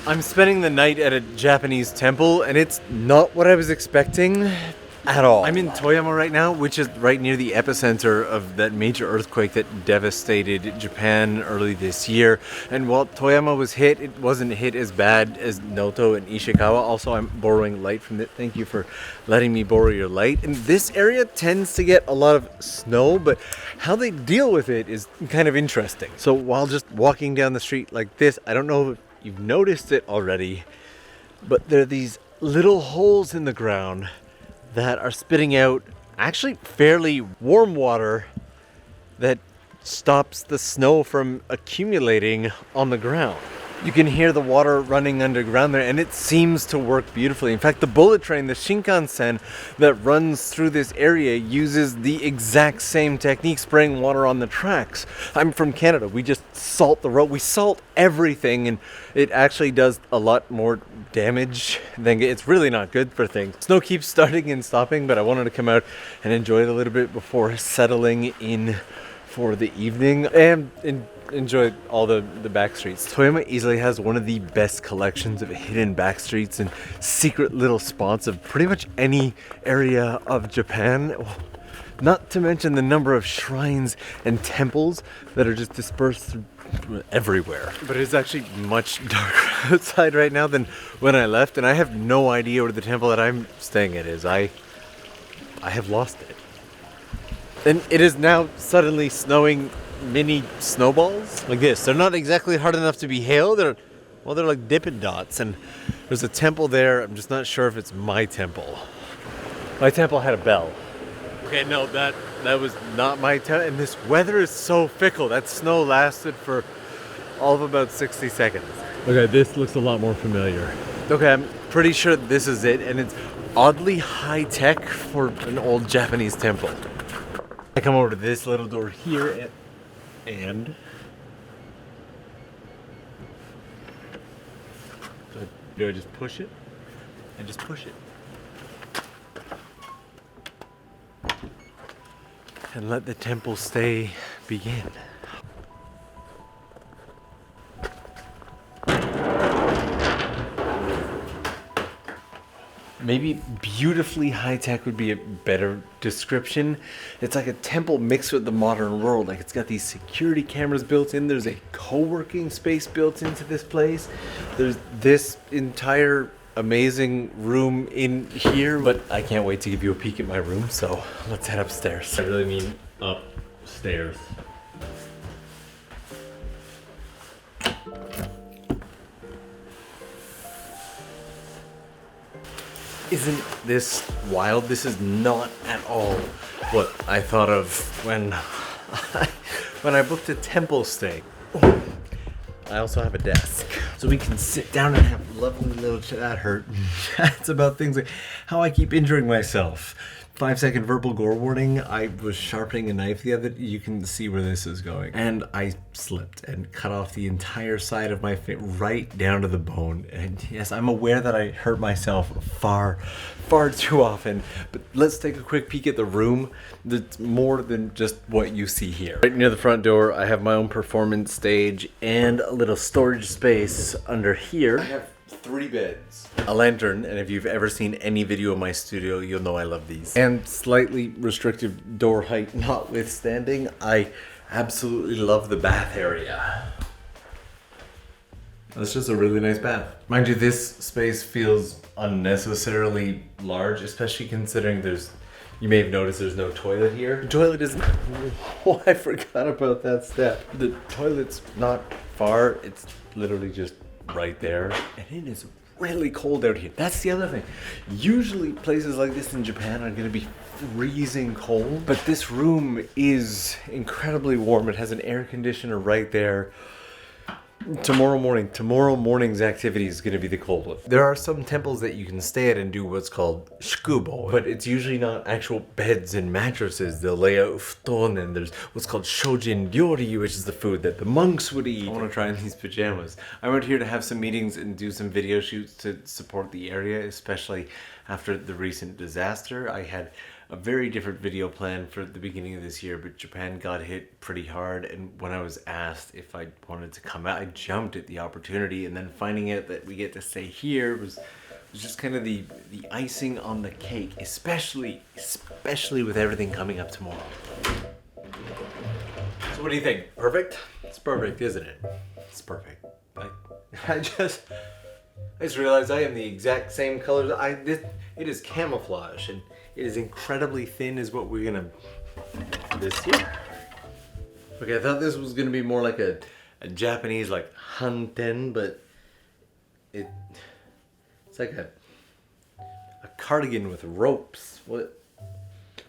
I'm spending the night at a Japanese temple, and it's not what I was expecting at all. I'm in Toyama right now, which is right near the epicenter of that major earthquake that devastated Japan early this year. And while Toyama was hit, it wasn't hit as bad as Noto and Ishikawa. Also, I'm borrowing light from it. Thank you for letting me borrow your light. And this area tends to get a lot of snow, but how they deal with it is kind of interesting. So while just walking down the street like this, I don't know if you've noticed it already, but there are these little holes in the ground that are spitting out actually fairly warm water that stops the snow from accumulating on the ground. You can hear the water running underground there, and it seems to work beautifully. In fact, the bullet train, the Shinkansen that runs through this area, uses the exact same technique, spraying water on the tracks. I'm from Canada. We just salt the road. We salt everything, and it actually does a lot more damage than it's really not good for things. Snow keeps starting and stopping, but I wanted to come out and enjoy it a little bit before settling in for the evening and enjoy all the back streets. Toyama easily has one of the best collections of hidden back streets and secret little spots of pretty much any area of Japan. Not to mention the number of shrines and temples that are just dispersed everywhere. But it's actually much darker outside right now than when I left, and I have no idea where the temple that I'm staying at is. I have lost it. And it is now suddenly snowing mini snowballs like this. They're not exactly hard enough to be hail. They're like Dippin' Dots, and there's a temple there. I'm just not sure if it's my temple. My temple had a bell. Okay, no, that was not my temple. And this weather is so fickle. That snow lasted for all of about 60 seconds. Okay, this looks a lot more familiar. Okay, I'm pretty sure this is it, and it's oddly high tech for an old Japanese temple. I come over to this little door here, and do I just push it? I just push it. And let the temple stay begin. Maybe beautifully high-tech would be a better description. It's like a temple mixed with the modern world. Like, it's got these security cameras built in. There's a co-working space built into this place. There's this entire amazing room in here. But I can't wait to give you a peek at my room, so let's head upstairs. I really mean upstairs. Isn't this wild? This is not at all what I thought of when I booked a temple stay. Oh, I also have a desk, so we can sit down and have lovely little chats about things like how I keep injuring myself. 5-second verbal gore warning. I was sharpening a knife the other day. You can see where this is going. And I slipped and cut off the entire side of my face right down to the bone. And yes, I'm aware that I hurt myself far too often. But let's take a quick peek at the room. That's more than just what you see here. Right near the front door, I have my own performance stage and a little storage space under here. I have 3 beds, a lantern, and if you've ever seen any video of my studio, you'll know I love these. And slightly restrictive door height notwithstanding, I absolutely love the bath area. That's just a really nice bath. Mind you, this space feels unnecessarily large, especially considering you may have noticed there's no toilet here. The toilet isn't, oh, I forgot about that step. The toilet's not far, it's literally just right there, and it is really cold out here. That's the other thing. Usually places like this in Japan are going to be freezing cold, but this room is incredibly warm. It has an air conditioner right there. Tomorrow morning's activity is going to be the coldest. There are some temples that you can stay at and do what's called shukubo, but it's usually not actual beds and mattresses. They'll lay out futon, and there's what's called shojin ryori, which is the food that the monks would eat. I want to try in these pajamas. I went here to have some meetings and do some video shoots to support the area, especially after the recent disaster. I had a very different video plan for the beginning of this year, but Japan got hit pretty hard, and when I was asked if I wanted to come out, I jumped at the opportunity, and then finding out that we get to stay here was just kind of the icing on the cake, especially with everything coming up tomorrow. So what do you think? Perfect? It's perfect, isn't it? It's perfect. I just realized I am the exact same colors. It is camouflage, and it is incredibly thin is what we're gonna this here. Okay, I thought this was gonna be more like a Japanese like hanten, but it's like a cardigan with ropes. What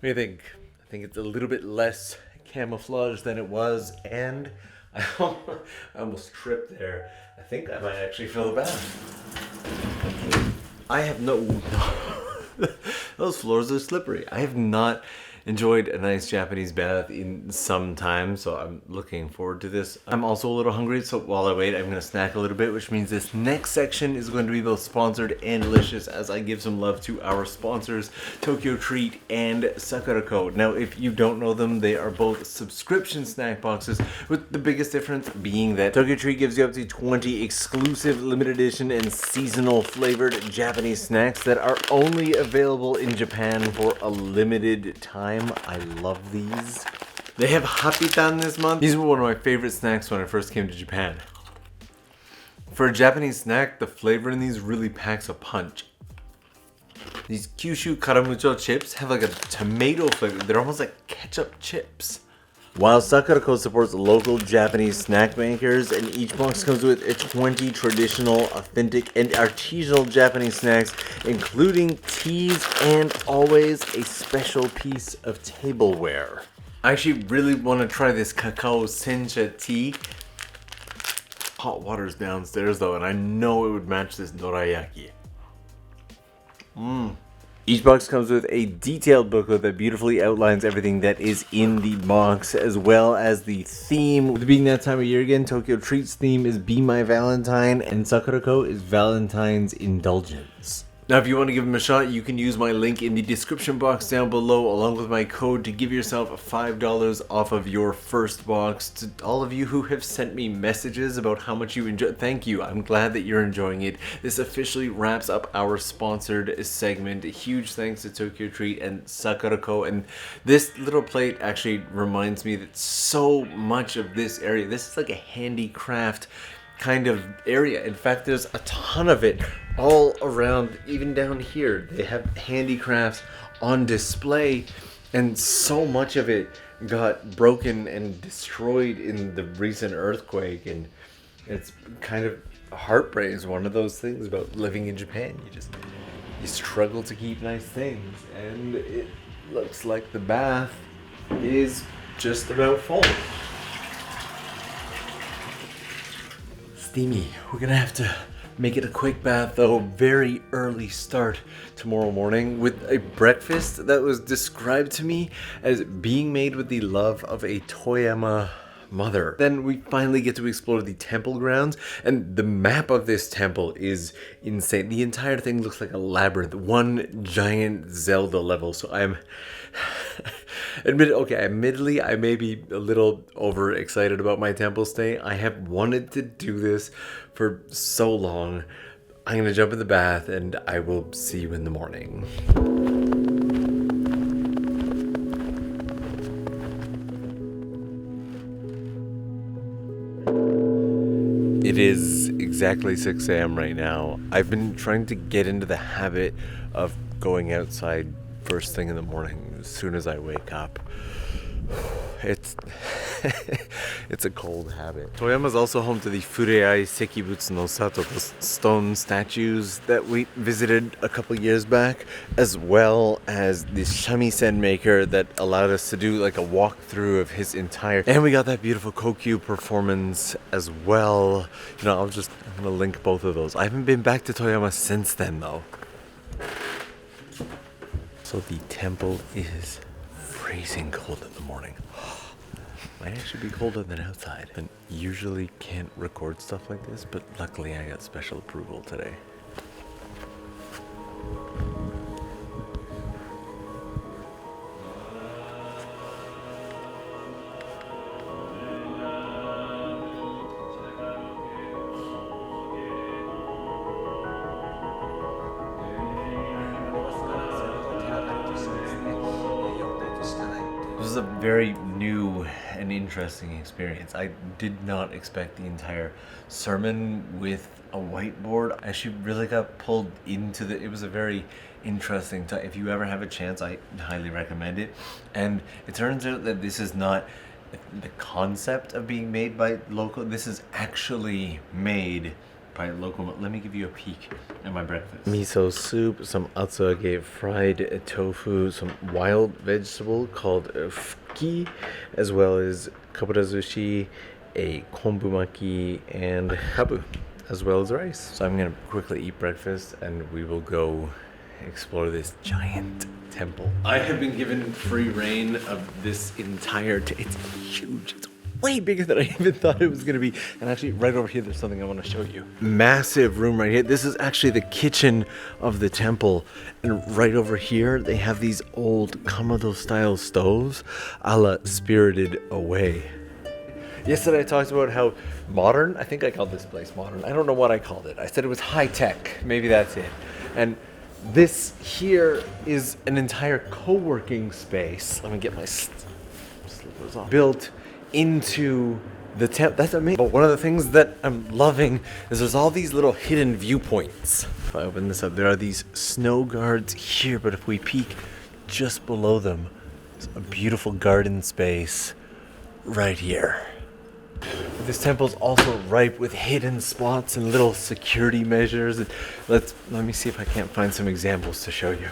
do you think? I think it's a little bit less camouflage than it was, and I almost tripped there. I think I might actually feel bad. I have no those floors are slippery. I have not enjoyed a nice Japanese bath in some time, so I'm looking forward to this. I'm also a little hungry, so while I wait, I'm gonna snack a little bit, which means this next section is going to be both sponsored and delicious as I give some love to our sponsors, Tokyo Treat and Sakura-ko. Now, if you don't know them, they are both subscription snack boxes, with the biggest difference being that Tokyo Treat gives you up to 20 exclusive limited edition and seasonal flavored Japanese snacks that are only available in Japan for a limited time. I love these. They have Hapitan this month. These were one of my favorite snacks when I first came to Japan. For a Japanese snack, the flavor in these really packs a punch. These Kyushu Karamucho chips have like a tomato flavor. They're almost like ketchup chips. While Sakura-ko supports local Japanese snack makers, and each box comes with 20 traditional, authentic, and artisanal Japanese snacks, including teas and always a special piece of tableware. I actually really want to try this cacao sencha tea. Hot water's downstairs though, and I know it would match this dorayaki. Each box comes with a detailed booklet that beautifully outlines everything that is in the box, as well as the theme. With it being that time of year again, Tokyo Treat's theme is Be My Valentine, and Sakura-ko is Valentine's Indulgence. Now, if you want to give them a shot, you can use my link in the description box down below, along with my code to give yourself $5 off of your first box. To all of you who have sent me messages about how much you enjoy, thank you. I'm glad that you're enjoying it. This officially wraps up our sponsored segment. A huge thanks to Tokyo Treat and Sakura-ko. And this little plate actually reminds me that so much of this area, this is like a handicraft kind of area. In fact, there's a ton of it all around, even down here. They have handicrafts on display, and so much of it got broken and destroyed in the recent earthquake, and it's kind of heartbreaking. It's one of those things about living in Japan. You struggle to keep nice things, and it looks like the bath is just about full. Steamy. We're gonna have to make it a quick bath though. Very early start tomorrow morning with a breakfast that was described to me as being made with the love of a Toyama mother. Then we finally get to explore the temple grounds, and the map of this temple is insane. The entire thing looks like a labyrinth, one giant Zelda level. So I'm admittedly, I may be a little overexcited about my temple stay. I have wanted to do this for so long. I'm gonna jump in the bath, and I will see you in the morning. It is exactly 6 a.m. right now. I've been trying to get into the habit of going outside first thing in the morning as soon as I wake up. It's it's a cold habit. Toyama is also home to the Fureai Sekibutsu no Sato, the stone statues that we visited a couple years back, as well as the shamisen maker that allowed us to do like a walkthrough of his entire. And we got that beautiful Kokyu performance as well. You know, I'm gonna link both of those. I haven't been back to Toyama since then though. So the temple is freezing cold in the morning. Might actually be colder than outside. And usually can't record stuff like this, but luckily I got special approval today. was a very new and interesting experience. I did not expect the entire sermon with a whiteboard. I actually really got pulled into it was a very interesting time. If you ever have a chance, I highly recommend it. And it turns out that this is not the concept of being made by local. This is actually made by local. Let me give you a peek at my breakfast. Miso soup, some atsuage fried tofu, some wild vegetable called fuki, as well as kaburazushi, a kombu maki, and habu, as well as rice. So I'm gonna quickly eat breakfast and we will go explore this giant temple. I have been given free reign of this entire it's huge. It's way bigger than I even thought it was gonna be. And actually right over here there's something I want to show you. Massive room right here. This is actually the kitchen of the temple. And right over here they have these old Kamado style stoves a la Spirited Away. Yesterday I talked about how modern, I think I called this place modern. I don't know what I called it. I said it was high tech. Maybe that's it. And this here is an entire co-working space. Let me get my slippers off. Built into the temple. That's amazing. But one of the things that I'm loving is there's all these little hidden viewpoints. If I open this up, there are these snow guards here, but if we peek just below them, there's a beautiful garden space right here. This temple's also ripe with hidden spots and little security measures. Let me see if I can't find some examples to show you.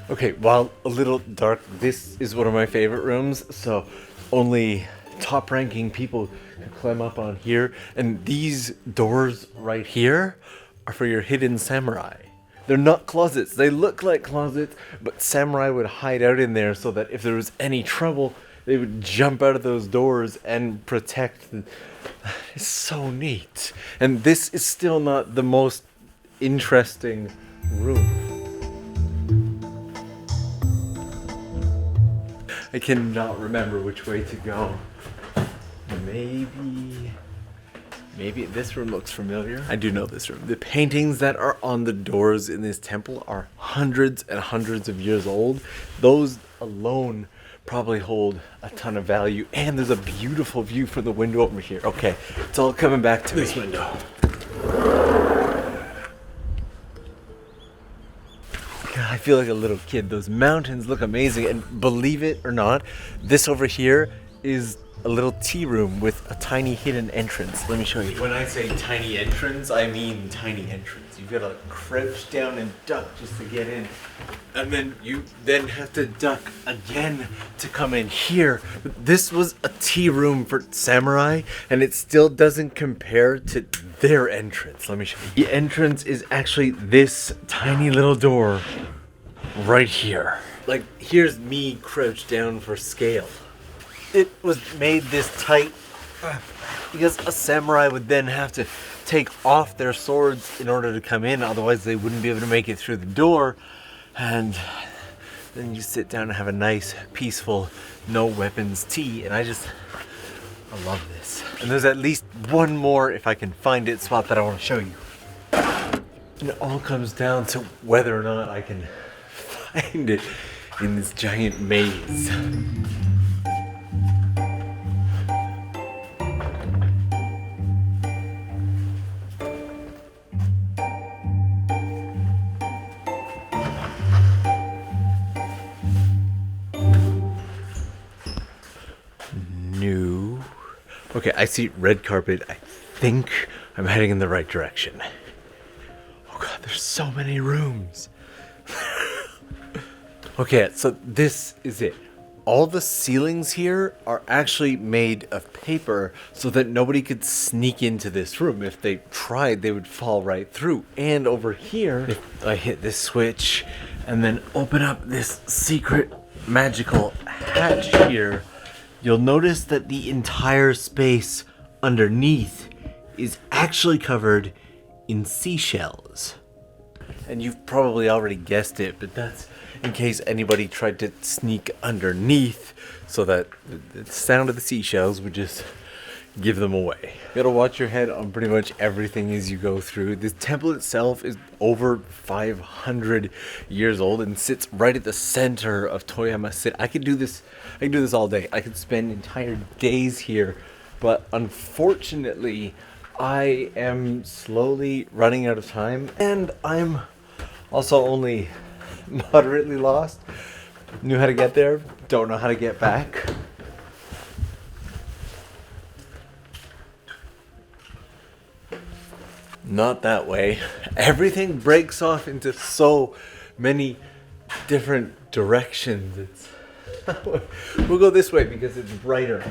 Okay, while a little dark, this is one of my favorite rooms, so only top-ranking people can climb up on here. And these doors right here are for your hidden samurai. They're not closets. They look like closets, but samurai would hide out in there so that if there was any trouble, they would jump out of those doors and protect. It's so neat. And this is still not the most interesting room. I cannot remember which way to go. Maybe this room looks familiar. I do know this room. The paintings that are on the doors in this temple are hundreds and hundreds of years old. Those alone probably hold a ton of value, and there's a beautiful view from the window over here. Okay, it's all coming back to this window. God, I feel like a little kid. Those mountains look amazing, and believe it or not, this over here is a little tea room with a tiny hidden entrance. Let me show you. When I say tiny entrance, I mean tiny entrance. You've got to crouch down and duck just to get in. And then you then have to duck again to come in here. But this was a tea room for samurai, and it still doesn't compare to their entrance. Let me show you. The entrance is actually this tiny little door right here. Like, here's me crouched down for scale. It was made this tight because a samurai would then have to take off their swords in order to come in, otherwise they wouldn't be able to make it through the door. And then you sit down and have a nice, peaceful, no weapons tea, and I love this. And there's at least one more, if I can find it, spot that I want to show you. And it all comes down to whether or not I can find it in this giant maze. Okay, I see red carpet. I think I'm heading in the right direction. Oh god, there's so many rooms. Okay, so this is it. All the ceilings here are actually made of paper so that nobody could sneak into this room. If they tried, they would fall right through. And over here, if I hit this switch and then open up this secret magical hatch here, you'll notice that the entire space underneath is actually covered in seashells. And you've probably already guessed it, but that's in case anybody tried to sneak underneath so that the sound of the seashells would just give them away. You gotta watch your head on pretty much everything as you go through. This temple itself is over 500 years old and sits right at the center of Toyama City. I could do this all day. I could spend entire days here, but unfortunately, I am slowly running out of time, and I'm also only moderately lost. Knew how to get there, don't know how to get back. Not that way. Everything breaks off into so many different directions. We'll go this way because it's brighter.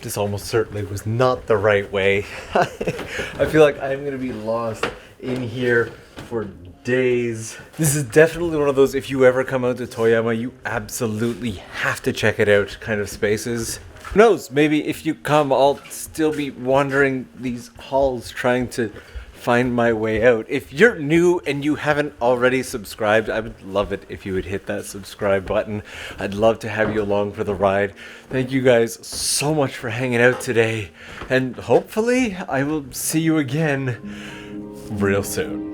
This almost certainly was not the right way. I feel like I'm gonna be lost in here for days. This is definitely one of those, if you ever come out to Toyama, you absolutely have to check it out kind of spaces. Who knows, maybe if you come, I'll still be wandering these halls trying to find my way out. If you're new and you haven't already subscribed, I would love it if you would hit that subscribe button. I'd love to have you along for the ride. Thank you guys so much for hanging out today, and hopefully I will see you again real soon.